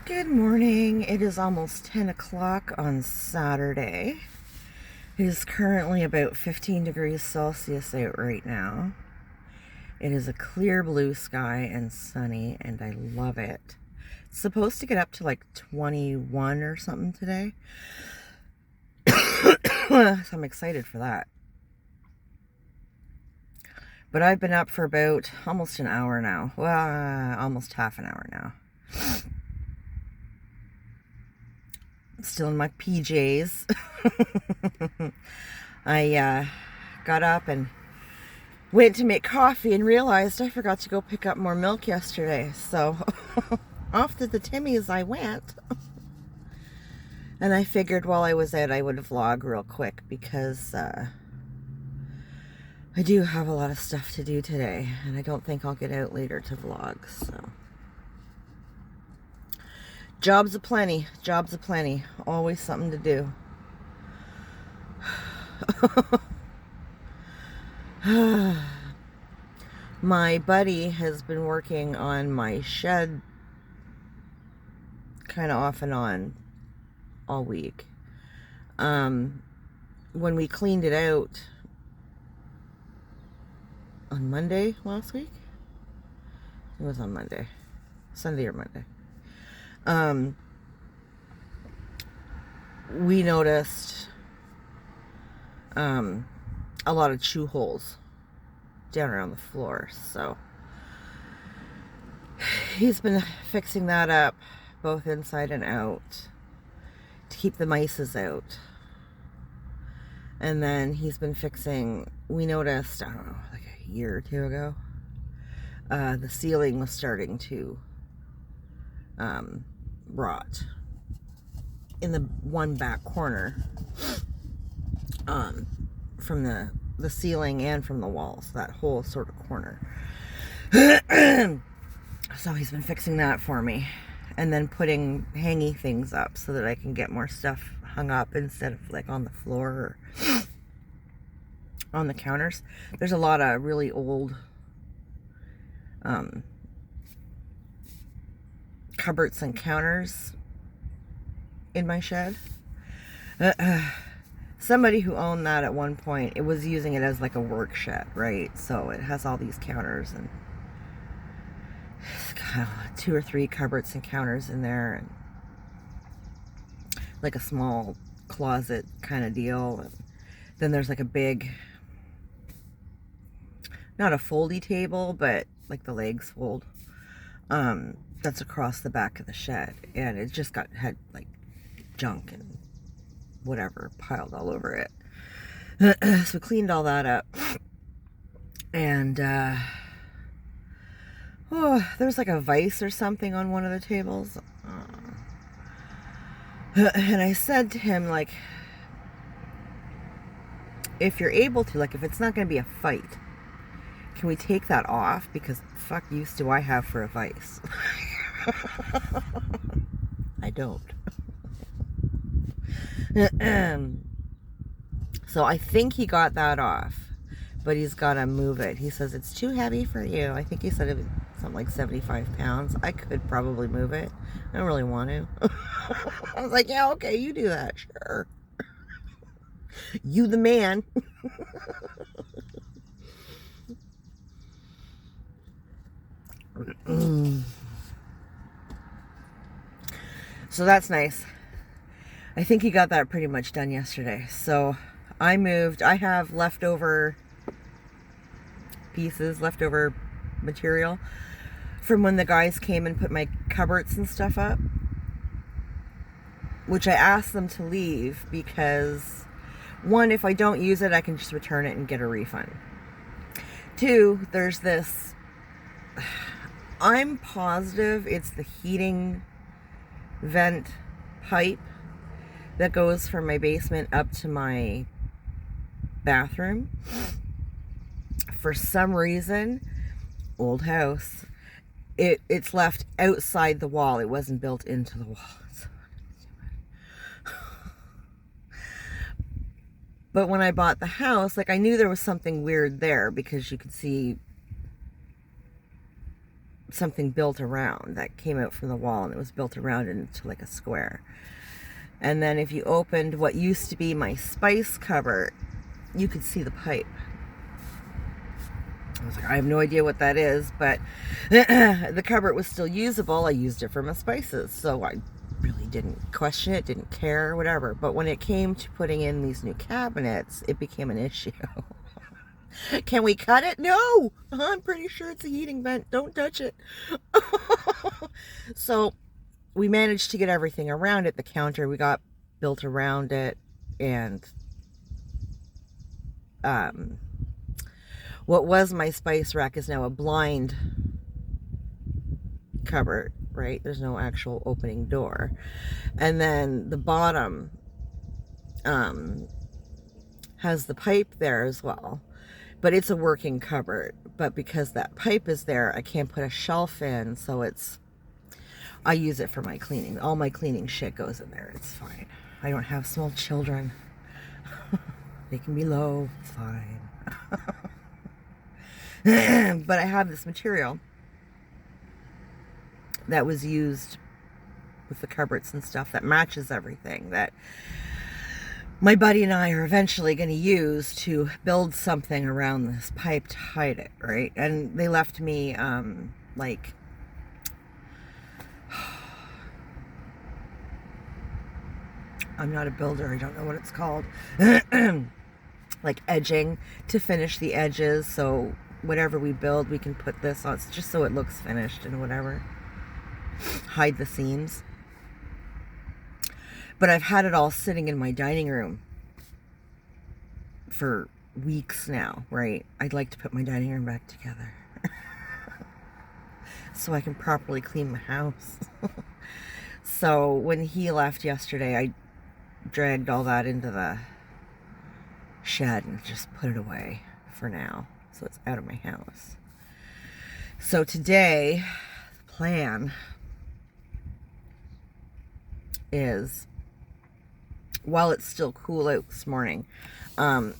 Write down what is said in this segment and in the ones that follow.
Good morning. It is almost 10 o'clock on Saturday. It is currently about 15 degrees Celsius out right now. It is a clear blue sky and sunny, and I love it. It's supposed to get up to like 21 or something today. So I'm excited for that. But I've been up for about almost an hour now. Well, almost half an hour now. Still in my PJs. I got up and went to make coffee and realized I forgot to go pick up more milk yesterday. So off to the Timmy's I went. And I figured while I was out I would vlog real quick because I do have a lot of stuff to do today. And I don't think I'll get out later to vlog. So jobs aplenty. Jobs aplenty. Always something to do. My buddy has been working on my shed kind of off and on all week. When we cleaned it out on Monday last week, it was on Monday, Sunday or Monday. We noticed a lot of chew holes down around the floor, so he's been fixing that up both inside and out to keep the mices out. And then he's been fixing, we noticed, I don't know, like a year or two ago, the ceiling was starting to rot in the one back corner, from the ceiling and from the walls, that whole sort of corner. So he's been fixing that for me, and then putting hangy things up so that I can get more stuff hung up instead of like on the floor or on the counters. There's a lot of really old cupboards and counters in my shed. Somebody who owned that at one point, it was using it as like a work shed, right? So it has all these counters and it's got 2 or 3 cupboards and counters in there, and like a small closet kind of deal. And then there's like a big, not a foldy table, but like the legs fold, that's across the back of the shed, and it just had like junk and whatever piled all over it. So we cleaned all that up, and there was like a vise or something on one of the tables, and I said to him, like, if you're able to, like, if it's not going to be a fight, can we take that off? Because fuck use do I have for a vise? I don't. So I think he got that off, but he's got to move it. He says it's too heavy for you. I think he said it was something like 75 pounds. I could probably move it. I don't really want to. I was like, yeah, okay, you do that. Sure. You the man. So that's nice. I think he got that pretty much done yesterday. So I moved. I have leftover pieces, leftover material from when the guys came and put my cupboards and stuff up, which I asked them to leave because, one, if I don't use it, I can just return it and get a refund. 2, there's this, I'm positive it's the heating vent pipe that goes from my basement up to my bathroom. For some reason, old house, it's left outside the wall. It wasn't built into the wall. But when I bought the house, like, I knew there was something weird there because you could see something built around that came out from the wall, and it was built around into like a square. And then if you opened what used to be my spice cupboard, you could see the pipe. I was like, I have no idea what that is, but the cupboard was still usable. I used it for my spices, so I really didn't question it, didn't care, whatever. But when it came to putting in these new cabinets, it became an issue. Can we cut it? No! I'm pretty sure it's a heating vent. Don't touch it. So we managed to get everything around it. The counter we got built around it, and what was my spice rack is now a blind cupboard, right? There's no actual opening door. And then the bottom has the pipe there as well, but it's a working cupboard. But because that pipe is there, I can't put a shelf in, so I use it for my cleaning. All my cleaning shit goes in there. It's fine. I don't have small children. They can be low. It's fine. But I have this material that was used with the cupboards and stuff that matches everything, that my buddy and I are eventually going to use to build something around this pipe to hide it, right? And they left me like I'm not a builder, I don't know what it's called. Like edging to finish the edges, so whatever we build, we can put this on, just so it looks finished and whatever. Hide the seams. But I've had it all sitting in my dining room for weeks now, right? I'd like to put my dining room back together so I can properly clean my house. So when he left yesterday, I dragged all that into the shed and just put it away for now, so it's out of my house. So today, the plan is, while it's still cool out this morning, I'm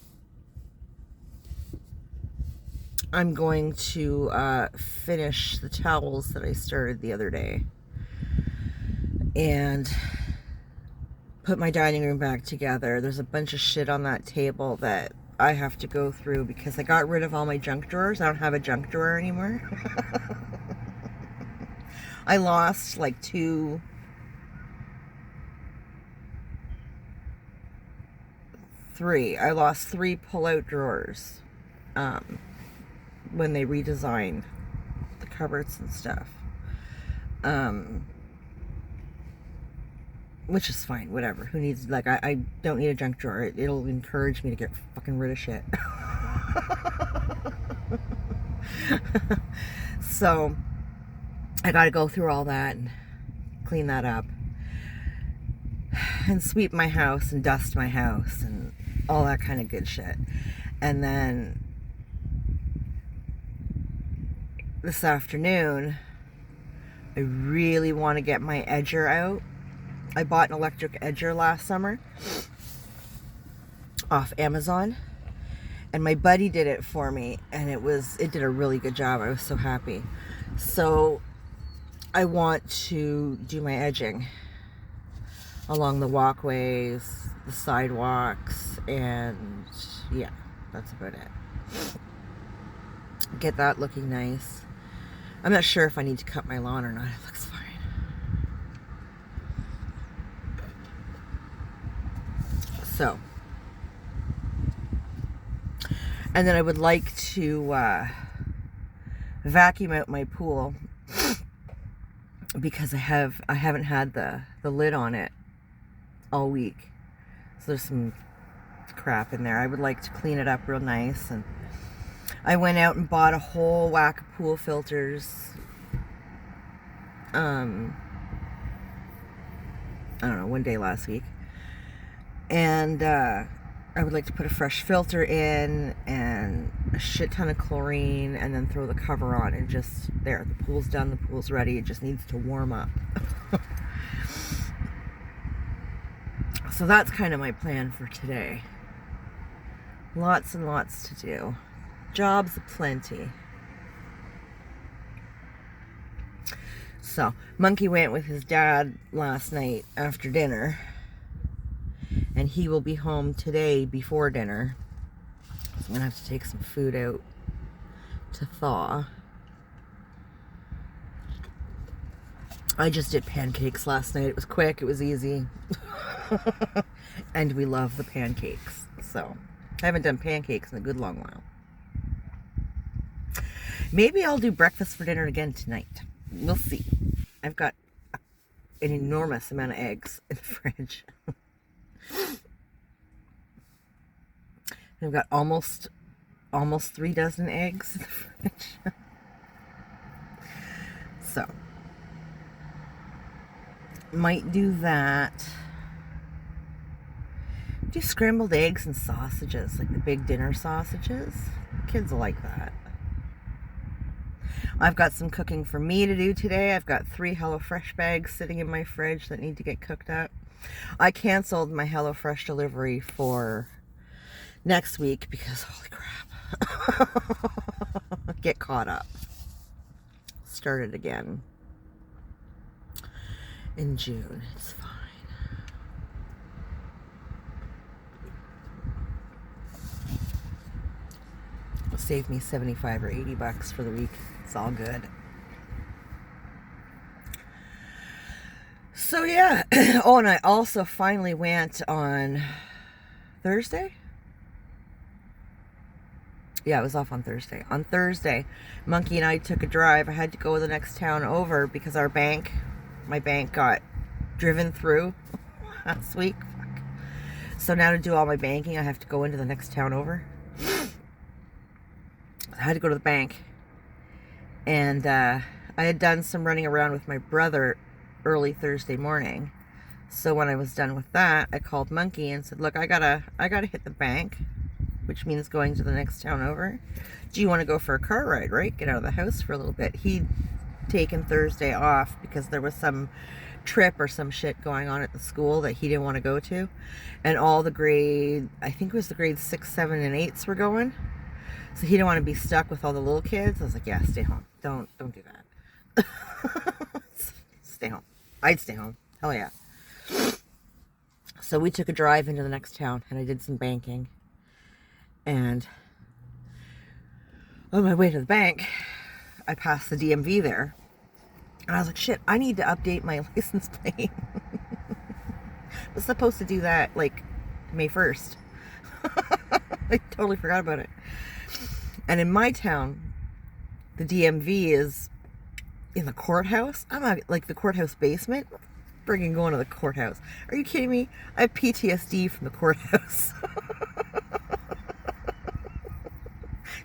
going to finish the towels that I started the other day and put my dining room back together. There's a bunch of shit on that table that I have to go through because I got rid of all my junk drawers. I don't have a junk drawer anymore. I lost like I lost three pull-out drawers when they redesigned the cupboards and stuff. Which is fine, whatever. Who needs, like, I don't need a junk drawer. It'll encourage me to get fucking rid of shit. So, I gotta go through all that and clean that up. And sweep my house and dust my house and all that kind of good shit. And then, this afternoon, I really want to get my edger out. I bought an electric edger last summer off Amazon, and my buddy did it for me, and it did a really good job. I was so happy. So I want to do my edging along the walkways, the sidewalks, and yeah, that's about it. Get that looking nice. I'm not sure if I need to cut my lawn or not. It looks fine. So, and then I would like to vacuum out my pool because I haven't had the lid on it all week. So there's some crap in there. I would like to clean it up real nice, and I went out and bought a whole whack of pool filters. I don't know, one day last week. And I would like to put a fresh filter in and a shit ton of chlorine, and then throw the cover on, and just there, the pool's done, the pool's ready, it just needs to warm up. So that's kind of my plan for today. Lots and lots to do. Jobs aplenty. So, Monkey went with his dad last night after dinner. And he will be home today before dinner. So I'm going to have to take some food out to thaw. I just did pancakes last night. It was quick. It was easy. And we love the pancakes. So, I haven't done pancakes in a good long while. Maybe I'll do breakfast for dinner again tonight. We'll see. I've got an enormous amount of eggs in the fridge. I've got almost 3 dozen eggs in the fridge. So, might do that. Do scrambled eggs and sausages, like the big dinner sausages. Kids will like that. I've got some cooking for me to do today. I've got 3 HelloFresh bags sitting in my fridge that need to get cooked up. I canceled my HelloFresh delivery for next week because, holy crap. Get caught up. Start it again in June. It's fine. It'll save me 75 or 80 bucks for the week. It's all good. So yeah. Oh, and I also finally went on Thursday. Yeah, it was off on Thursday. On Thursday, Monkey and I took a drive. I had to go to the next town over because my bank got driven through last week. Fuck. So now to do all my banking, I have to go into the next town over. I had to go to the bank. And I had done some running around with my brother early Thursday morning. So when I was done with that, I called Monkey and said, look, I gotta hit the bank, which means going to the next town over. Do you want to go for a car ride, right? Get out of the house for a little bit. He'd taken Thursday off because there was some trip or some shit going on at the school that he didn't want to go to. And all the I think it was the grades 6, 7, and 8s were going. So he didn't want to be stuck with all the little kids. I was like, yeah, stay home. Don't do that. Stay home. I'd stay home. Hell yeah. So we took a drive into the next town and I did some banking. And on my way to the bank, I passed the DMV there. And I was like, shit, I need to update my license plate. I was supposed to do that like May 1st. I totally forgot about it. And in my town, the DMV is in the courthouse. I'm not like the courthouse basement. Friggin' going to the courthouse. Are you kidding me? I have PTSD from the courthouse.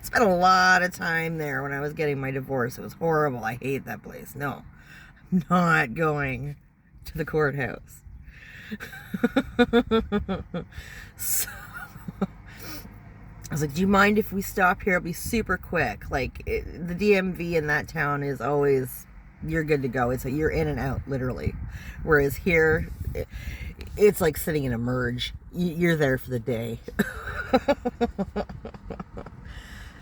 Spent a lot of time there when I was getting my divorce. It was horrible. I hate that place. No, I'm not going to the courthouse. So I was like, do you mind if we stop here? It'll be super quick. Like, the DMV in that town is always, you're good to go. It's like you're in and out, literally. Whereas here, it's like sitting in a merge. You're there for the day.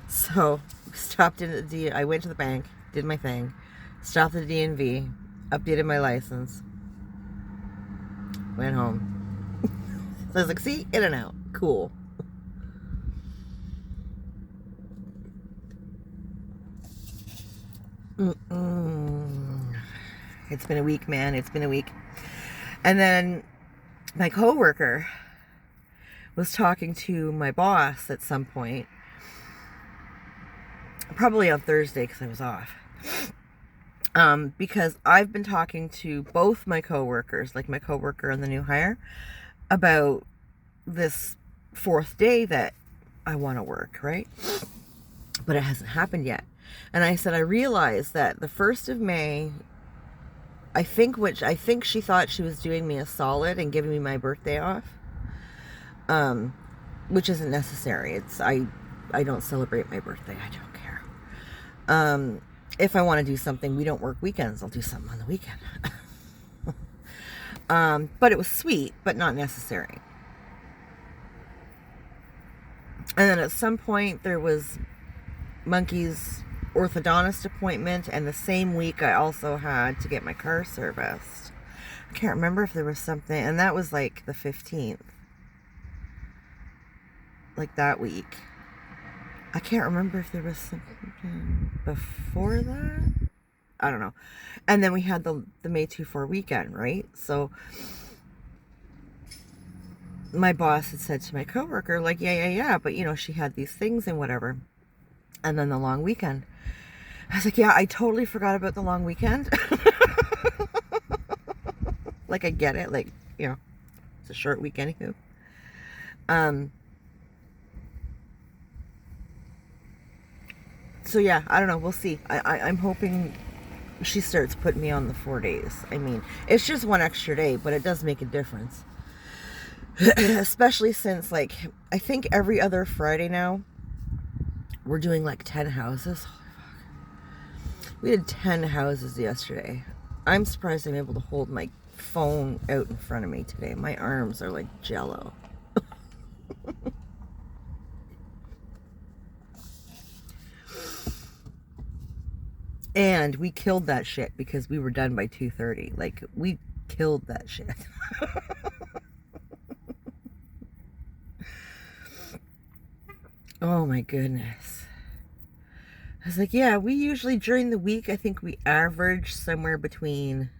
So, stopped in at I went to the bank, did my thing, stopped at the DMV, updated my license, went home. So I was like, see, in and out. Cool. It's been a week, man. It's been a week. And then my coworker was talking to my boss at some point, probably on Thursday because I was off. Because I've been talking to both my coworkers, like my coworker and the new hire, about this 4th day that I want to work, right? But it hasn't happened yet. And I said, I realized that the 1st of May, I think she thought she was doing me a solid and giving me my birthday off. Which isn't necessary. I don't celebrate my birthday. I don't care. If I want to do something, we don't work weekends. I'll do something on the weekend. But it was sweet, but not necessary. And then at some point there was Monkey's orthodontist appointment, and the same week I also had to get my car serviced. I can't remember if there was something, and that was like the 15th. Like that week. I can't remember if there was something before that. I don't know. And then we had the May 24 weekend, right? So my boss had said to my coworker, like, yeah, but you know, she had these things and whatever. And then the long weekend. I was like, yeah, I totally forgot about the long weekend. Like, I get it. Like, you know, it's a short week anywho. So yeah, I don't know. We'll see. I'm hoping she starts putting me on the 4 days. I mean, it's just one extra day, but it does make a difference. Especially since, like, I think every other Friday now, we're doing like 10 houses. We did 10 houses yesterday. I'm surprised I'm able to hold my phone out in front of me today. My arms are like jello. And we killed that shit because we were done by 2:30. Like, we killed that shit. Oh my goodness. I was like, yeah, we usually during the week, I think we average somewhere between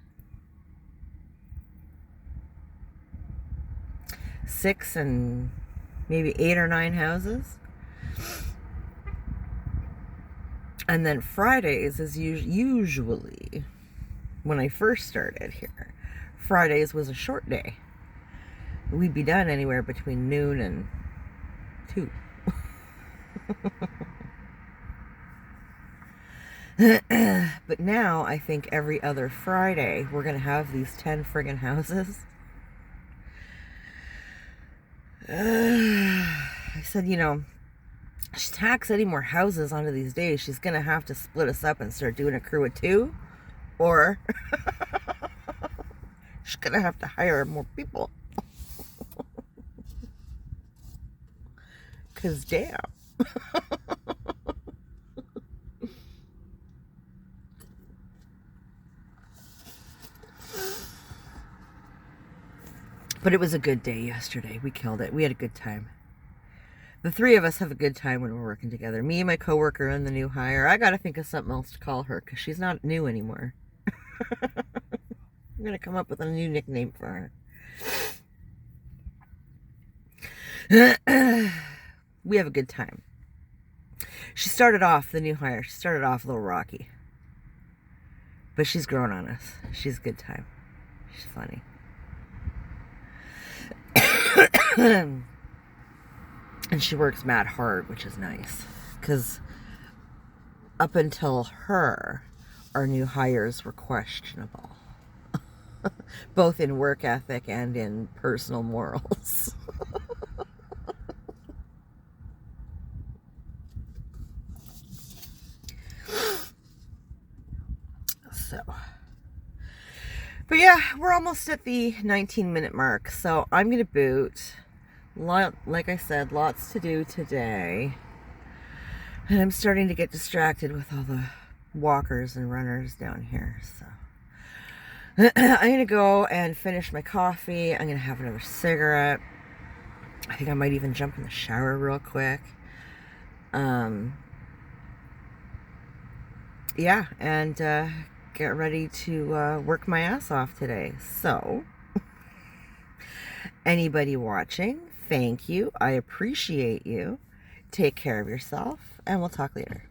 6 and maybe 8 or 9 houses. And then Fridays is usually, when I first started here, Fridays was a short day. We'd be done anywhere between noon and 2. But now I think every other Friday we're going to have these 10 friggin' houses. I said, you know, she tacks any more houses onto these days, she's going to have to split us up and start doing a crew of 2. Or she's going to have to hire more people. Because damn. But it was a good day yesterday. We killed it. We had a good time. The 3 of us have a good time when we're working together. Me, my coworker, and the new hire. I gotta think of something else to call her because she's not new anymore. I'm gonna come up with a new nickname for her. We have a good time. She started off, the new hire, she started off a little rocky. But she's grown on us. She's a good time. She's funny. And she works mad hard, which is nice. Because up until her, our new hires were questionable. Both in work ethic and in personal morals. So, but yeah, we're almost at the 19-minute mark. So I'm going to boot. Like I said, lots to do today. And I'm starting to get distracted with all the walkers and runners down here. So I'm going to go and finish my coffee. I'm going to have another cigarette. I think I might even jump in the shower real quick. Yeah, and get ready to work my ass off today. So, anybody watching, thank you. I appreciate you. Take care of yourself, and we'll talk later.